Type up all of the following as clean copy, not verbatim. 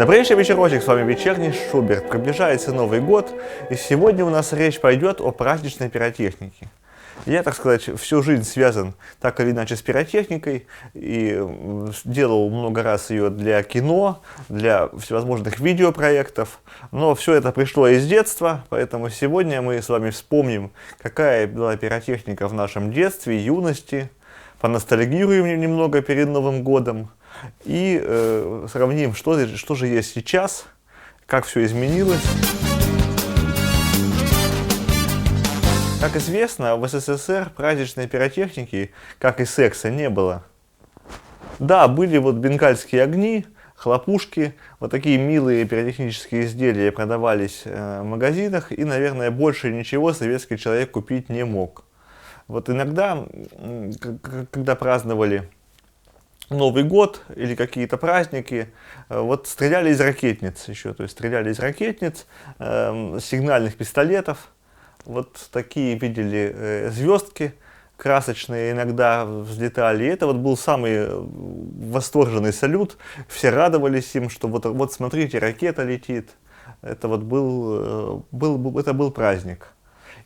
Добрый вечерочек, с вами Вечерний Шуберт. Приближается Новый год, и сегодня у нас речь пойдет о праздничной пиротехнике. Я, так сказать, всю жизнь связан так или иначе с пиротехникой, и делал много раз ее для кино, для всевозможных видеопроектов, но все это пришло из детства, поэтому сегодня мы с вами вспомним, какая была пиротехника в нашем детстве, юности, поностальгируем немного перед Новым годом и сравним, что же есть сейчас, как все изменилось. Как известно, в СССР праздничной пиротехники, как и секса, не было. Да, были вот бенгальские огни, хлопушки, вот такие милые пиротехнические изделия продавались в магазинах, и, наверное, больше ничего советский человек купить не мог. Вот иногда, когда праздновали Новый год или какие-то праздники, вот стреляли из ракетниц еще, то есть стреляли из ракетниц, сигнальных пистолетов. Вот такие видели звездки красочные, иногда взлетали. И это вот был самый восторженный салют. Все радовались им, что вот смотрите, ракета летит. Это вот был праздник.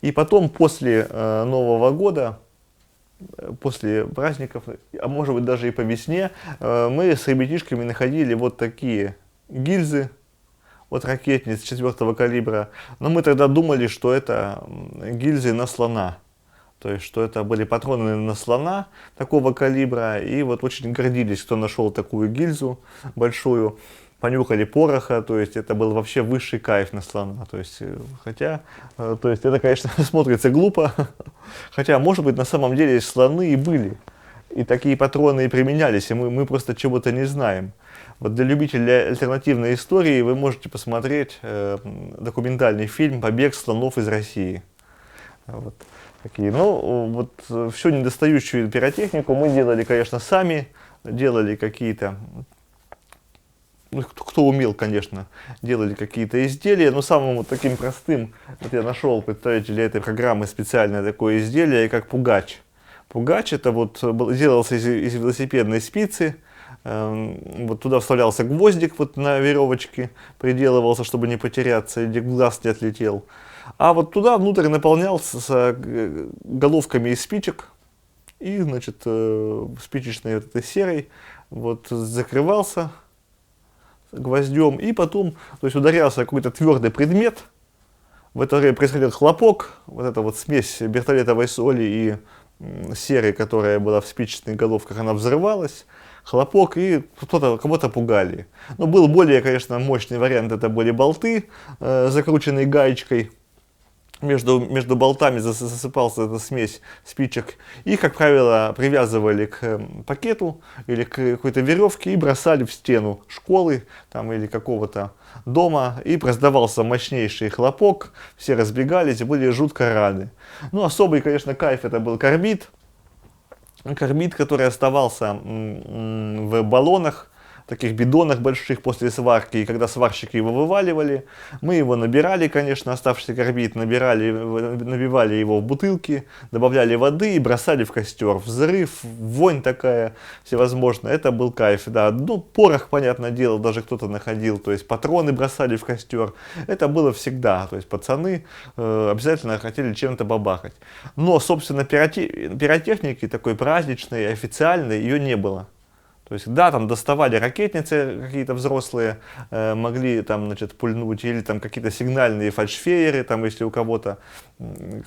И потом, после Нового года, после праздников, а может быть даже и по весне, мы с ребятишками находили вот такие гильзы от ракетниц 4-го калибра, но мы тогда думали, что это гильзы на слона, то есть что это были патроны на слона такого калибра, и вот очень гордились, кто нашел такую гильзу большую, понюхали пороха, то есть это был вообще высший кайф на слона, то есть, хотя, то есть это, конечно, смотрится глупо, хотя, может быть, на самом деле слоны и были, и такие патроны и применялись, и мы просто чего-то не знаем. Вот для любителей альтернативной истории вы можете посмотреть документальный фильм «Побег слонов из России». Вот такие. Ну, вот всю недостающую пиротехнику мы делали, конечно, сами, делали какие-то, ну, кто умел, конечно, делали какие-то изделия, но самым вот таким простым, вот я нашел, представитель для этой программы специальное такое изделие, как пугач. Пугач это вот делался из велосипедной спицы. Вот туда вставлялся гвоздик вот на веревочке, приделывался, чтобы не потеряться, или глаз не отлетел. А вот туда внутрь наполнялся головками из спичек, и, значит, спичечной вот этой серой, вот закрывался гвоздем, и потом, то есть ударялся какой-то твердый предмет, в это время происходил хлопок, вот эта вот смесь бертолетовой соли и серы, которая была в спичечных головках, она взрывалась, хлопок, и кого-то пугали. Но был более, конечно, мощный вариант, это были болты, закрученные гаечкой. Между болтами засыпался эта смесь спичек. Их, как правило, привязывали к пакету или к какой-то веревке и бросали в стену школы там, или какого-то дома. И раздавался мощнейший хлопок, все разбегались и были жутко рады. Ну, особый, конечно, кайф это был карбид. Карбид, который оставался в баллонах, таких бидонах больших после сварки, и когда сварщики его вываливали, мы его набирали, конечно, оставшийся карбид, набивали его в бутылки, добавляли воды и бросали в костер. Взрыв, вонь такая всевозможная, это был кайф, да. Ну, порох, понятное дело, даже кто-то находил, то есть патроны бросали в костер, это было всегда, то есть пацаны обязательно хотели чем-то бабахать. Но, собственно, пиротехники такой праздничной, официальной, ее не было. То есть, да, там доставали ракетницы какие-то взрослые, могли там, значит, пульнуть, или там какие-то сигнальные фальшфейеры, там, если у кого-то,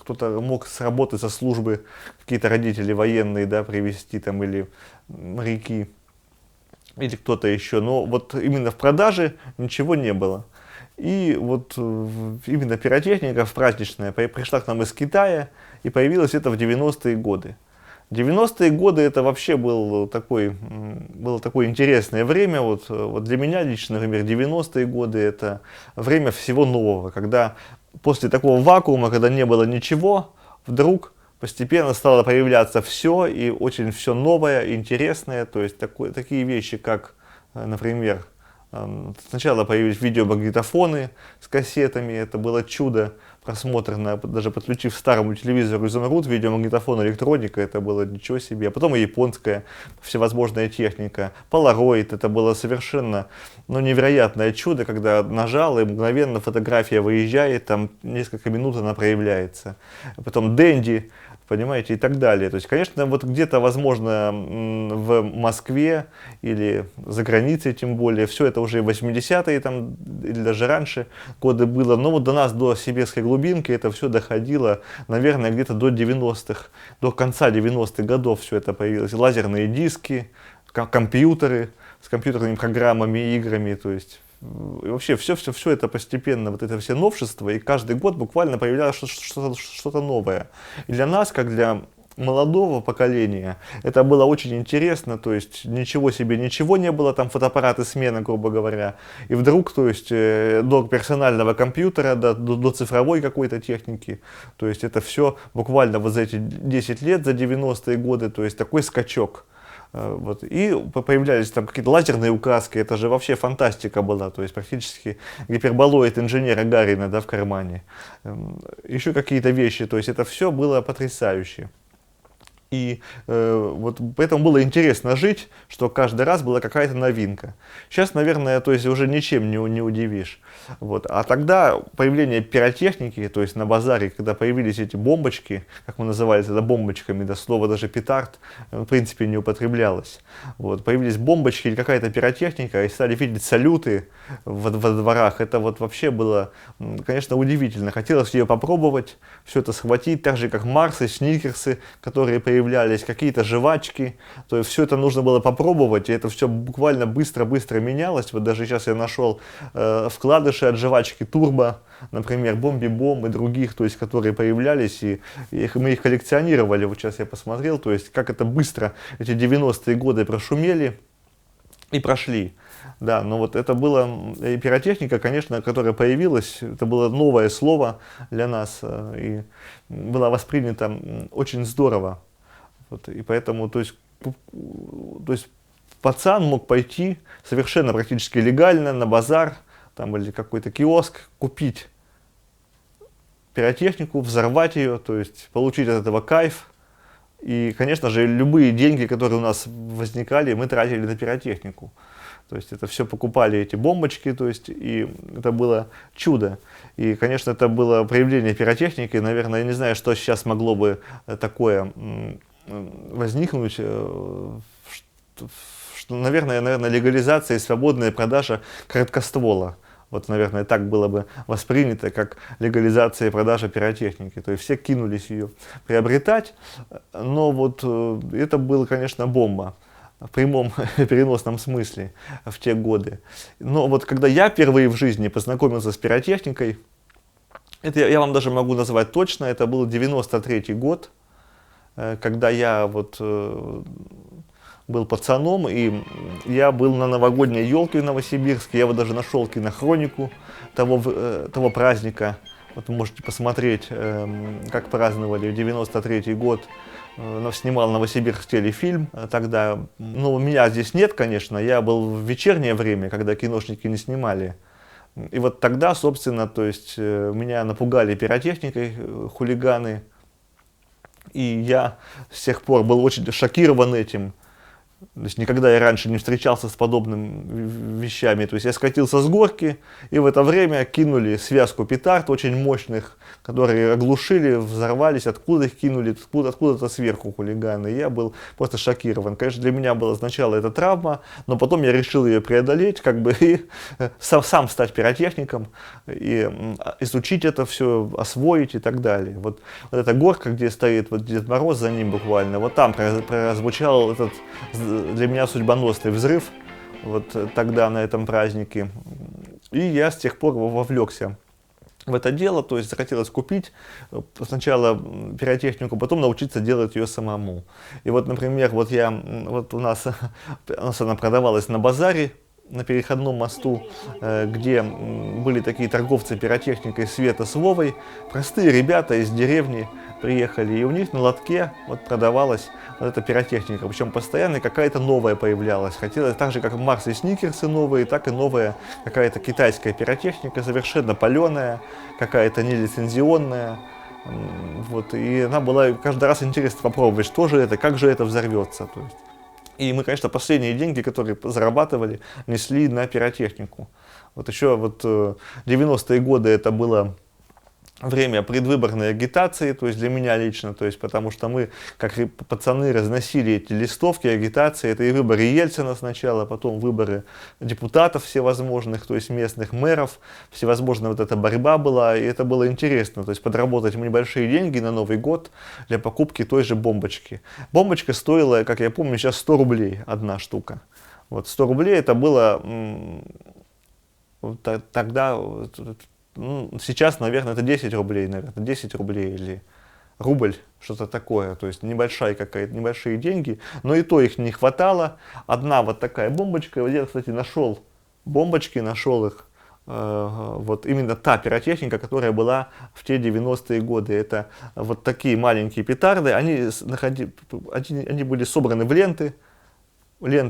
кто-то мог с работы, со службы, какие-то родители военные, да, привезти там, или моряки, или кто-то еще. Но вот именно в продаже ничего не было. И вот именно пиротехника праздничная пришла к нам из Китая, и появилась это в 90-е годы. 90-е годы это вообще было такое интересное время. Вот для меня лично, например, 90-е годы это время всего нового, когда после такого вакуума, когда не было ничего, вдруг постепенно стало появляться все, и очень все новое, интересное. То есть такие вещи, как, например, Сначала появились видеомагнитофоны с кассетами, это было чудо просмотрено, даже подключив старому телевизору «Изумруд», видеомагнитофон, электроника, это было ничего себе. А потом и японская всевозможная техника, полароид, это было совершенно невероятное чудо, когда нажал, и мгновенно фотография выезжает, там несколько минут она проявляется. Потом Денди, понимаете, и так далее. То есть, конечно, вот где-то, возможно, в Москве или за границей, тем более, все это уже 80-е там, или даже раньше годы было, но вот до нас, до сибирской глубинки, это все доходило, наверное, где-то до 90-х, до конца 90-х годов все это появилось. Лазерные диски, компьютеры с компьютерными программами и играми, то есть и вообще все это постепенно, вот это все новшества, и каждый год буквально появлялось что-то новое. И для нас, как для молодого поколения, это было очень интересно, то есть ничего себе, ничего не было, там фотоаппараты смена, грубо говоря, и вдруг, то есть до персонального компьютера, до цифровой какой-то техники, то есть это все буквально вот за эти 10 лет, за 90-е годы, то есть такой скачок. Вот. И появлялись там какие-то лазерные указки, это же вообще фантастика была, то есть практически гиперболоид инженера Гарина, да, в кармане. Еще какие-то вещи, то есть это все было потрясающе. И вот поэтому было интересно жить, что каждый раз была какая-то новинка. Сейчас, наверное, то есть уже ничем не удивишь. Вот. А тогда появление пиротехники, то есть на базаре, когда появились эти бомбочки, как мы называли это бомбочками, да, слово даже петард в принципе не употреблялось. Вот. Появились бомбочки или какая-то пиротехника, и стали видеть салюты во дворах. Это вот вообще было, конечно, удивительно. Хотелось ее попробовать, все это схватить, так же как Марсы, Сникерсы, которые появлялись, какие-то жвачки. То есть все это нужно было попробовать, и это все буквально быстро-быстро менялось. Вот даже сейчас я нашел вкладыши от жвачки Турбо, например, Бомби-Бом и других, то есть, которые появлялись, и мы их коллекционировали. Вот сейчас я посмотрел, то есть, как это быстро эти 90-е годы прошумели и прошли. Да, но вот это была и пиротехника, конечно, которая появилась, это было новое слово для нас, и было воспринято очень здорово. Вот, и поэтому, то есть пацан мог пойти совершенно практически легально на базар, там, или какой-то киоск, купить пиротехнику, взорвать ее, то есть получить от этого кайф. И, конечно же, любые деньги, которые у нас возникали, мы тратили на пиротехнику. То есть это все покупали, эти бомбочки, то есть, и это было чудо. И, конечно, это было проявление пиротехники. Наверное, я не знаю, что сейчас могло бы такое возникнуть, что, наверное, легализация и свободная продажа короткоствола. Вот, наверное, так было бы воспринято, как легализация и продажа пиротехники. То есть все кинулись ее приобретать, но вот это было, конечно, бомба. В прямом переносном смысле в те годы. Но вот когда я впервые в жизни познакомился с пиротехникой, это я вам даже могу назвать точно, это был 93-й год, когда я вот был пацаном, и я был на новогодней елке в Новосибирске, я вот даже нашел кинохронику того праздника. Вот вы можете посмотреть, как праздновали 93-й год. Снимал Новосибирск телефильм тогда. Ну, меня здесь нет, конечно, я был в вечернее время, когда киношники не снимали. И вот тогда, собственно, то есть меня напугали пиротехникой хулиганы. И я с тех пор был очень шокирован этим. То есть никогда я раньше не встречался с подобными вещами. То есть я скатился с горки, и в это время кинули связку петард очень мощных, которые оглушили, взорвались, откуда их кинули, откуда-то сверху хулиганы. И я был просто шокирован. Конечно, для меня была сначала эта травма, но потом я решил ее преодолеть, как бы и сам стать пиротехником, и изучить это все, освоить и так далее. Вот эта горка, где стоит вот Дед Мороз, за ним буквально, вот там прозвучал этот для меня судьбоносный взрыв вот тогда на этом празднике. И я с тех пор вовлекся в это дело, то есть захотелось купить сначала пиротехнику, потом научиться делать ее самому. И вот, например, вот у нас она продавалась на базаре на переходном мосту, где были такие торговцы пиротехникой Света с Вовой. Простые ребята из деревни приехали, и у них на лотке вот продавалась вот эта пиротехника. Причем постоянно какая-то новая появлялась. Хотелось так же, как Марс и Сникерсы новые, так и новая какая-то китайская пиротехника, совершенно паленая, какая-то нелицензионная. Вот, и она была каждый раз интересно попробовать, что же это, как же это взорвется. То есть. И мы, конечно, последние деньги, которые зарабатывали, несли на пиротехнику. Вот еще вот 90-е годы это было время предвыборной агитации, то есть для меня лично, то есть потому что мы, как пацаны, разносили эти листовки агитации, это и выборы Ельцина сначала, потом выборы депутатов всевозможных, то есть местных мэров, всевозможная вот эта борьба была, и это было интересно, то есть подработать небольшие деньги на Новый год для покупки той же бомбочки. Бомбочка стоила, как я помню, сейчас 100 рублей одна штука. Вот 100 рублей это было тогда. Ну, сейчас, наверное, это 10 рублей, наверное, 10 рублей или рубль, что-то такое, то есть небольшие деньги, но и то их не хватало. Одна вот такая бомбочка, я, кстати, нашел бомбочки, нашел их, вот именно та пиротехника, которая была в те 90-е годы. Это вот такие маленькие петарды, они были собраны в ленты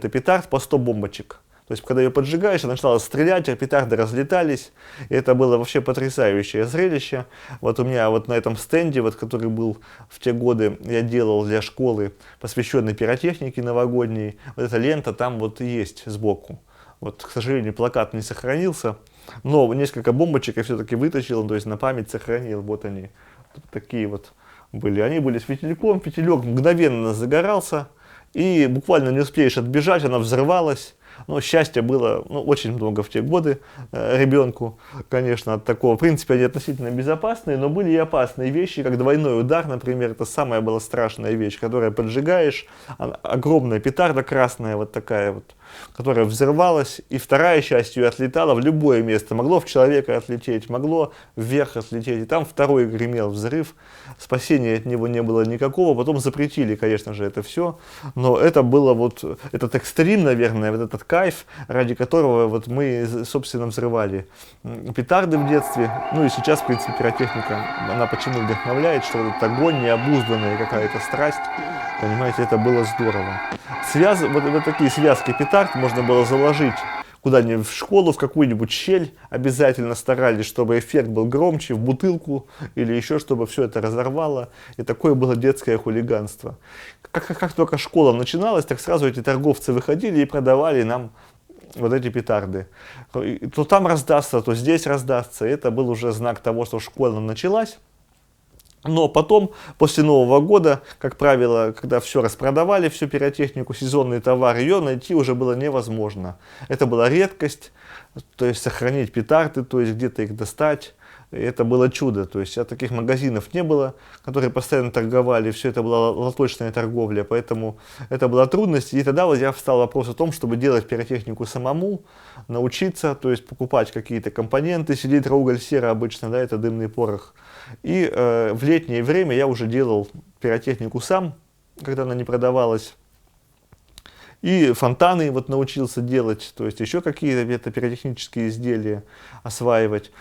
петард по 100 бомбочек. То есть, когда ее поджигаешь, она начинала стрелять, а петарды разлетались. И это было вообще потрясающее зрелище. Вот у меня вот на этом стенде, вот, который был в те годы, я делал для школы, посвященной пиротехнике новогодней, вот эта лента там вот есть сбоку. Вот, к сожалению, плакат не сохранился, но несколько бомбочек я все-таки вытащил, то есть на память сохранил. Вот они, такие вот были. Они были с фитильком, фитилек мгновенно загорался, и буквально не успеешь отбежать, она взрывалась. Но счастья было очень много в те годы ребенку, конечно, от такого. В принципе, они относительно безопасные, но были и опасные вещи, как двойной удар, например. Это самая была страшная вещь, которую поджигаешь. Огромная петарда красная, вот такая вот, которая взрывалась, и вторая часть ее отлетала в любое место. Могло в человека отлететь, могло вверх отлететь, и там второй гремел взрыв. Спасения от него не было никакого. Потом запретили, конечно же, это все. Но это было вот, этот экстрим, наверное, вот этот кайф, ради которого вот мы, собственно, взрывали петарды в детстве. Ну и сейчас, в принципе, пиротехника, она почему вдохновляет, что этот огонь, необузданная какая-то страсть, понимаете, это было здорово. Вот такие связки петард можно было заложить куда-нибудь в школу, в какую-нибудь щель, обязательно старались, чтобы эффект был громче, в бутылку или еще, чтобы все это разорвало. И такое было детское хулиганство. Как только школа начиналась, так сразу эти торговцы выходили и продавали нам вот эти петарды. То там раздастся, то здесь раздастся. Это был уже знак того, что школа началась. Но потом, после Нового года, как правило, когда все распродавали, всю пиротехнику, сезонный товар, ее найти уже было невозможно. Это была редкость, то есть сохранить петарды, то есть где-то их достать. И это было чудо, то есть таких магазинов не было, которые постоянно торговали, все это была лоточная торговля, поэтому это была трудность. И тогда вот я встал вопрос о том, чтобы делать пиротехнику самому, научиться, то есть покупать какие-то компоненты, селитра, уголь, сера обычно, да, это дымный порох. И в летнее время я уже делал пиротехнику сам, когда она не продавалась. И фонтаны вот научился делать, то есть еще какие-то пиротехнические изделия осваивать.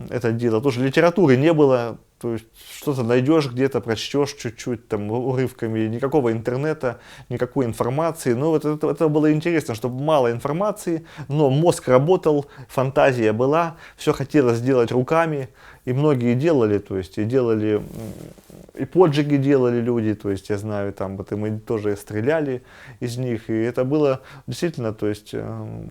Это дело. Тоже литературы не было, то есть что-то найдешь где-то, прочтешь чуть-чуть там урывками, никакого интернета, никакой информации. Но вот это было интересно, чтобы мало информации, но мозг работал, фантазия была, все хотелось сделать руками, и многие делали, то есть и поджиги делали люди, то есть я знаю, там вот и мы тоже стреляли из них, и это было действительно, то есть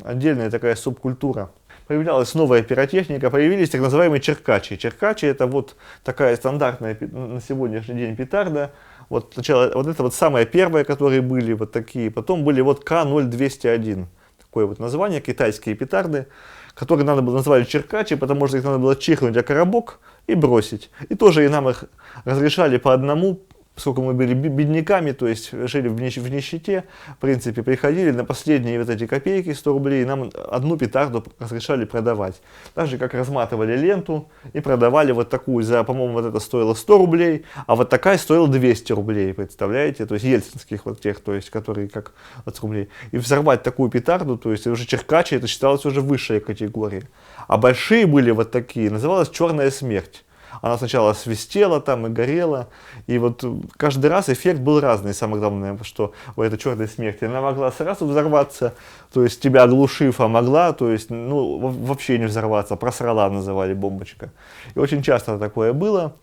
отдельная такая субкультура. Появлялась новая пиротехника, появились так называемые черкачи. Черкачи — это вот такая стандартная на сегодняшний день петарда. Вот это вот самые первые, которые были вот такие. Потом были вот К-0201. Такое вот название, китайские петарды, которые надо было назвать черкачи, потому что их надо было чихнуть о коробок и бросить. И тоже и нам их разрешали по одному поскольку мы были бедняками, то есть жили в нищете, в принципе, приходили на последние вот эти копейки, 100 рублей, и нам одну петарду разрешали продавать. Так же, как разматывали ленту и продавали вот такую за, по-моему, вот это стоило 100 рублей, а вот такая стоила 200 рублей, представляете? То есть ельцинских вот тех, то есть, которые как 20 рублей. И взорвать такую петарду, то есть уже черкачи, это считалось уже высшая категория. А большие были вот такие, называлась «Черная смерть». Она сначала свистела там и горела, и вот каждый раз эффект был разный. Самое главное, что у этой черной смерти она могла сразу взорваться, то есть тебя оглушив, а могла, то есть, ну, вообще не взорваться, просрала называли бомбочка. И очень часто такое было.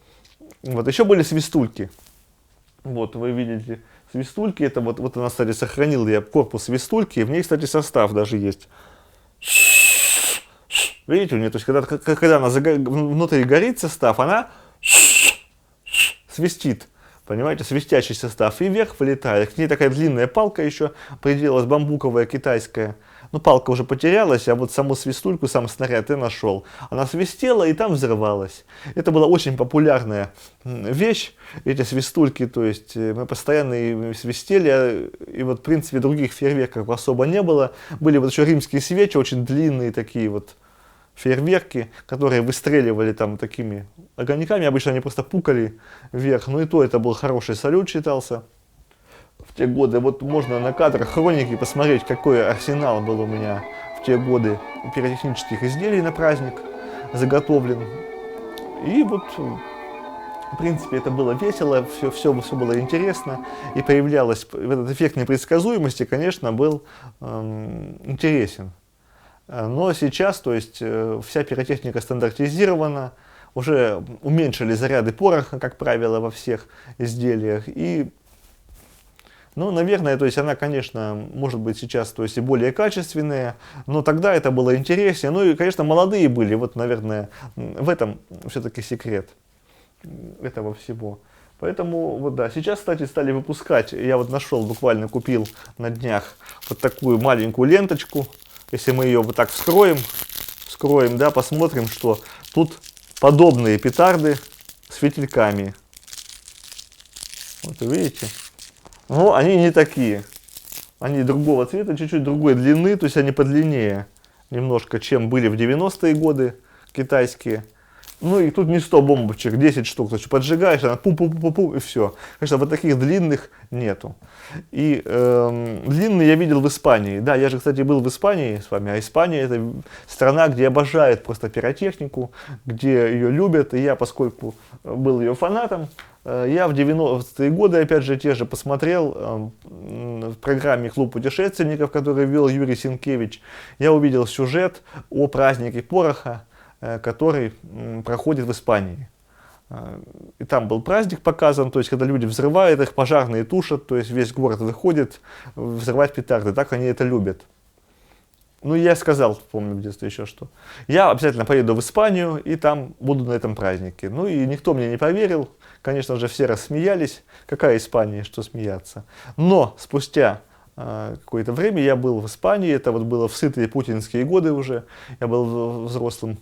Вот, еще были свистульки. Вот, вы видите, свистульки, это вот она, кстати, сохранил я корпус свистульки, и в ней, кстати, состав даже есть. Видите, у нее, то есть, когда она внутри горит состав, она свистит, понимаете, свистящий состав, и вверх вылетает. К ней такая длинная палка еще приделалась, бамбуковая, китайская. Ну, палка уже потерялась, а вот саму свистульку, сам снаряд я нашел. Она свистела и там взрывалась. Это была очень популярная вещь, эти свистульки, то есть мы постоянно и свистели, и вот, в принципе, других фейерверков особо не было. Были вот еще римские свечи, очень длинные такие вот фейерверки, которые выстреливали там такими огоньками, обычно они просто пукали вверх, ну и то это был хороший салют считался в те годы. Вот можно на кадрах хроники посмотреть, какой арсенал был у меня в те годы пиротехнических изделий на праздник заготовлен. И вот, в принципе, это было весело, все было интересно, и появлялось, этот эффект непредсказуемости, конечно, был интересен. Но сейчас, то есть, вся пиротехника стандартизирована, уже уменьшили заряды пороха, как правило, во всех изделиях. И, ну, наверное, то есть она, конечно, может быть сейчас, то есть, и более качественная, но тогда это было интереснее. Ну и, конечно, молодые были, вот, наверное, в этом все-таки секрет этого всего. Поэтому, вот да, сейчас, кстати, стали выпускать, я вот нашел, буквально купил на днях вот такую маленькую ленточку. Если мы ее вот так вскроем, да, посмотрим, что тут подобные петарды с фитильками. Вот вы видите? Но они не такие. Они другого цвета, чуть-чуть другой длины, то есть они подлиннее немножко, чем были в 90-е годы китайские. Ну и тут не 100 бомбочек, 10 штук. То есть поджигаешь, она пу-пу-пу-пу, и все. Конечно, вот таких длинных нету. И длинные я видел в Испании. Да, я же, кстати, был в Испании с вами. А Испания — это страна, где обожают просто пиротехнику, где ее любят. И я, поскольку был ее фанатом, я в 90-е годы, опять же, те же посмотрел в программе «Клуб путешественников», который вел Юрий Сенкевич. Я увидел сюжет о празднике пороха, который проходит в Испании. И там был праздник показан, то есть когда люди взрывают их, пожарные тушат, то есть весь город выходит взрывать петарды, так они это любят. Ну, я сказал, помню в детстве еще что, я обязательно поеду в Испанию и там буду на этом празднике. Ну и никто мне не поверил, конечно же, все рассмеялись, какая Испания, что смеяться. Но спустя какое-то время я был в Испании, это вот было в сытые путинские годы уже, я был взрослым.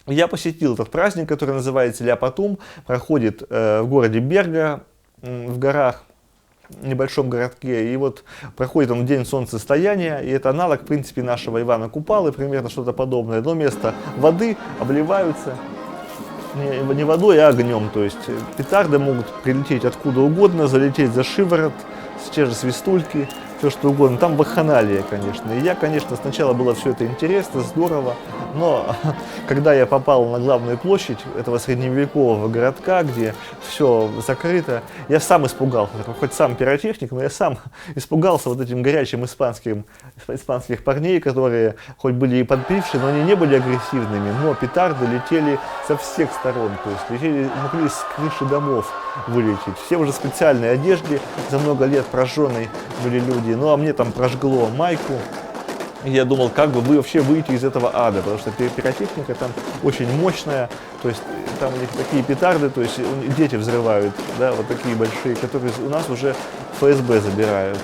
Я посетил этот праздник, который называется Ля-Патум, проходит в городе Берга, в горах, небольшом городке, и вот проходит он в день солнцестояния, и это аналог, в принципе, нашего Ивана Купалы, примерно что-то подобное, но вместо воды обливаются не водой, а огнем, то есть петарды могут прилететь откуда угодно, залететь за шиворот, те же свистульки, все что угодно. Там вакханалия, конечно. И я, конечно, сначала было все это интересно, здорово, но когда я попал на главную площадь этого средневекового городка, где все закрыто, я сам испугался. Хоть сам пиротехник, но я сам испугался вот этим горячим испанских парней, которые хоть были и подпившие, но они не были агрессивными, но петарды летели со всех сторон, то есть летели, могли с крыши домов вылететь. Все уже в специальной одежде, за много лет прожженной были люди. Ну, а мне там прожгло майку. И я думал, как бы вообще выйти из этого ада, потому что пиротехника там очень мощная, то есть там у них такие петарды, то есть дети взрывают, да, вот такие большие, которые у нас уже ФСБ забирают,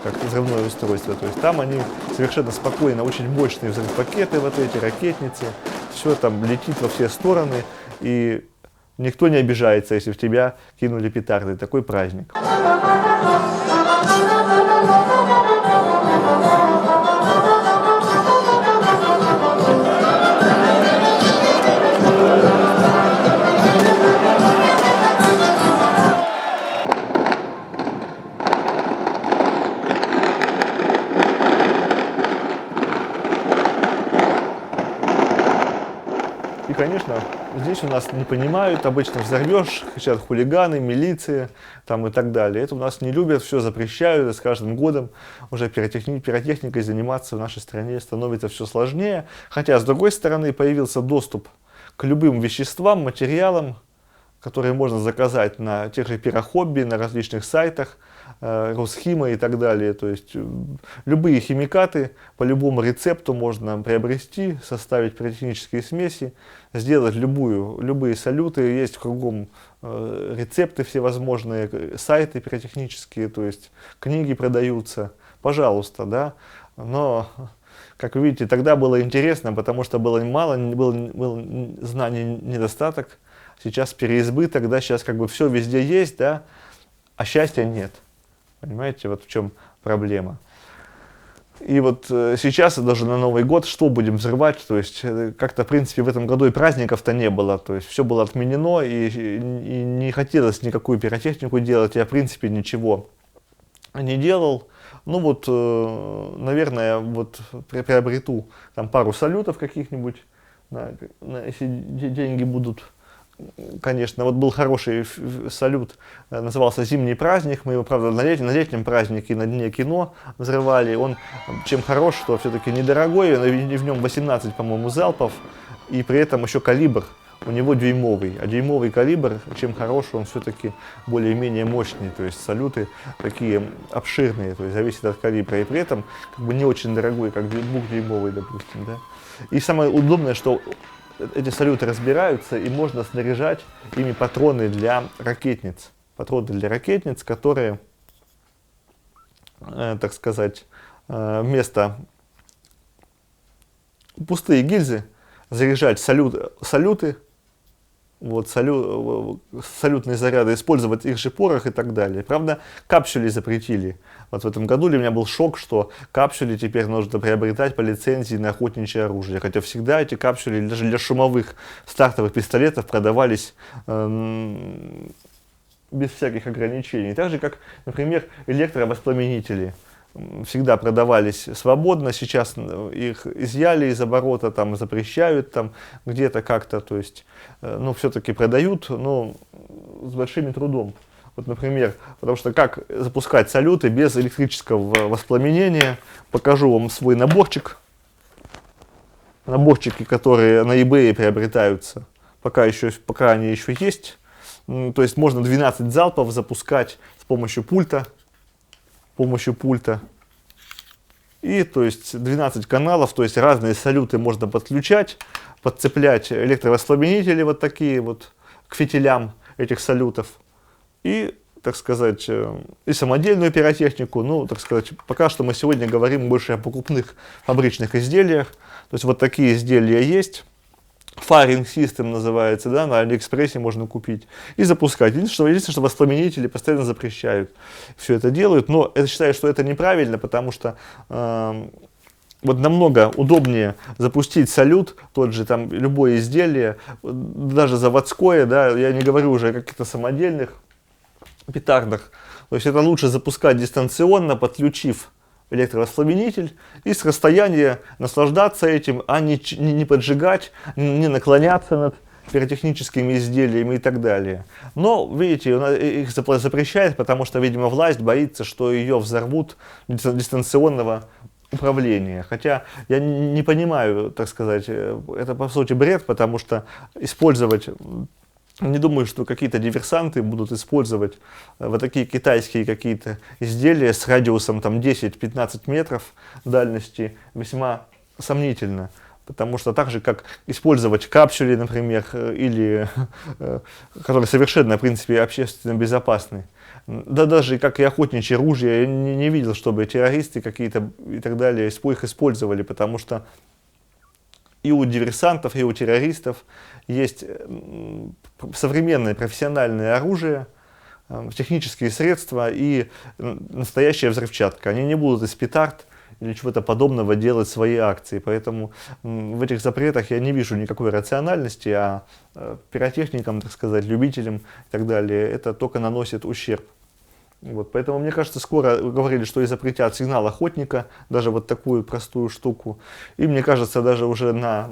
как взрывное устройство. То есть там они совершенно спокойно, очень мощные взрывпакеты, вот эти ракетницы, все там летит во все стороны. И Никто не обижается, если в тебя кинули петарды. Такой праздник. И, конечно, здесь у нас не понимают, обычно взорвешь, кричат хулиганы, милиция там, и так далее. Это у нас не любят, все запрещают, и с каждым годом уже пиротехникой заниматься в нашей стране становится все сложнее. Хотя, с другой стороны, появился доступ к любым веществам, материалам, которые можно заказать на тех же Пирохобби, на различных сайтах, Росхима и так далее. То есть любые химикаты по любому рецепту можно приобрести, составить пиротехнические смеси, сделать любые салюты. Есть кругом рецепты всевозможные, сайты пиротехнические, то есть книги продаются. Пожалуйста, да. Но, как вы видите, тогда было интересно, потому что было мало, был знаний недостаток. Сейчас переизбыток, да, сейчас как бы все везде есть, да, а счастья нет. Понимаете, вот в чем проблема. И вот сейчас, даже на Новый год, что будем взрывать? То есть, как-то, в принципе, в этом году и праздников-то не было. То есть, все было отменено, и не хотелось никакую пиротехнику делать. Я, в принципе, ничего не делал. Ну вот, наверное, вот приобрету там пару салютов каких-нибудь, если деньги будут. Конечно, вот был хороший салют, назывался «Зимний праздник», мы его, правда, на летнем празднике, на Дне кино взрывали. Он чем хорош, что все-таки недорогой, в нем 18, по-моему, залпов, и при этом еще калибр у него дюймовый. А дюймовый калибр, чем хорош, он все-таки более-менее мощный, то есть салюты такие обширные, то есть зависит от калибра, и при этом как бы не очень дорогой, как двухдюймовый, допустим, да. И самое удобное, что эти салюты разбираются, и можно снаряжать ими патроны для ракетниц. Патроны для ракетниц, которые, так сказать, вместо пустые гильзы заряжать салюты, вот, салютные заряды, использовать их же порох и так далее. Правда, капсюли запретили. Вот в этом году для меня был шок, что капсюли теперь нужно приобретать по лицензии на охотничье оружие. Хотя всегда эти капсюли даже для шумовых стартовых пистолетов продавались без всяких ограничений. Так же, как, например, электровоспламенители. Всегда продавались свободно, сейчас их изъяли из оборота, там запрещают, там где-то как-то, то есть, ну, все-таки продают, но с большим трудом. Вот, например, потому что как запускать салюты без электрического воспламенения, покажу вам свой наборчик. Наборчики, которые на eBay приобретаются, пока они еще есть. То есть можно 12 залпов запускать с помощью пульта. И то есть 12 каналов, то есть разные салюты можно подключать, подцеплять электровоспламенители вот такие вот к фитилям этих салютов. И, так сказать, и самодельную пиротехнику. Ну, так сказать, пока что мы сегодня говорим больше о покупных фабричных изделиях. То есть вот такие изделия есть. Firing System называется, да, на Алиэкспрессе можно купить и запускать. Единственное, что воспламенители постоянно запрещают, все это делают, но я считаю, что это неправильно, потому что вот намного удобнее запустить салют, тот же там любое изделие, даже заводское, да, я не говорю уже о каких-то самодельных петардах, то есть это лучше запускать дистанционно, подключив электровоспламенитель, и с расстояния наслаждаться этим, а не поджигать, не наклоняться над пиротехническими изделиями и так далее. Но, видите, их запрещает, потому что, видимо, власть боится, что ее взорвут дистанционного управления. Хотя я не понимаю, так сказать, это по сути бред, потому что использовать... Не думаю, что какие-то диверсанты будут использовать вот такие китайские какие-то изделия с радиусом там 10-15 метров дальности весьма сомнительно. Потому что так же, как использовать капсули, например, или которые совершенно, в принципе, общественно безопасны. Да даже как и охотничье ружье, я не видел, чтобы террористы какие-то и так далее их использовали, потому что и у диверсантов, и у террористов есть современное профессиональное оружие, технические средства и настоящая взрывчатка. Они не будут из петард или чего-то подобного делать свои акции. Поэтому в этих запретах я не вижу никакой рациональности, а пиротехникам, так сказать, любителям и так далее, это только наносит ущерб. Вот, поэтому, мне кажется, скоро говорили, что и запретят сигнал охотника, даже вот такую простую штуку. И мне кажется, даже уже на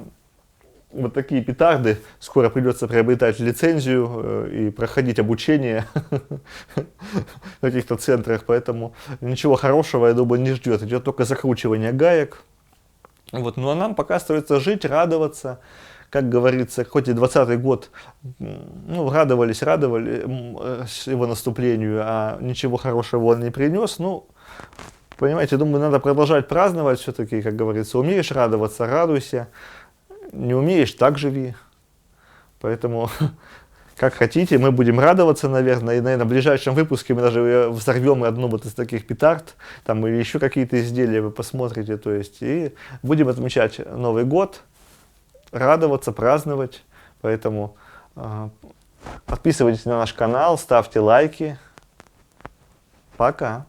вот такие петарды скоро придется приобретать лицензию и проходить обучение в каких-то центрах. Поэтому ничего хорошего, я думаю, не ждет. Идет только закручивание гаек. Вот. Ну а нам пока остается жить, радоваться. Как говорится, хоть и 20-й год, ну, радовались его наступлению, а ничего хорошего он не принес. Ну, понимаете, думаю, надо продолжать праздновать все-таки, как говорится. Умеешь радоваться, радуйся. Не умеешь, так живи. Поэтому, как хотите, мы будем радоваться, наверное. И, наверное, в ближайшем выпуске мы даже взорвем одну вот из таких петард, там, или еще какие-то изделия вы посмотрите. То есть, и будем отмечать Новый год, радоваться, праздновать. Поэтому подписывайтесь на наш канал, ставьте лайки. Пока.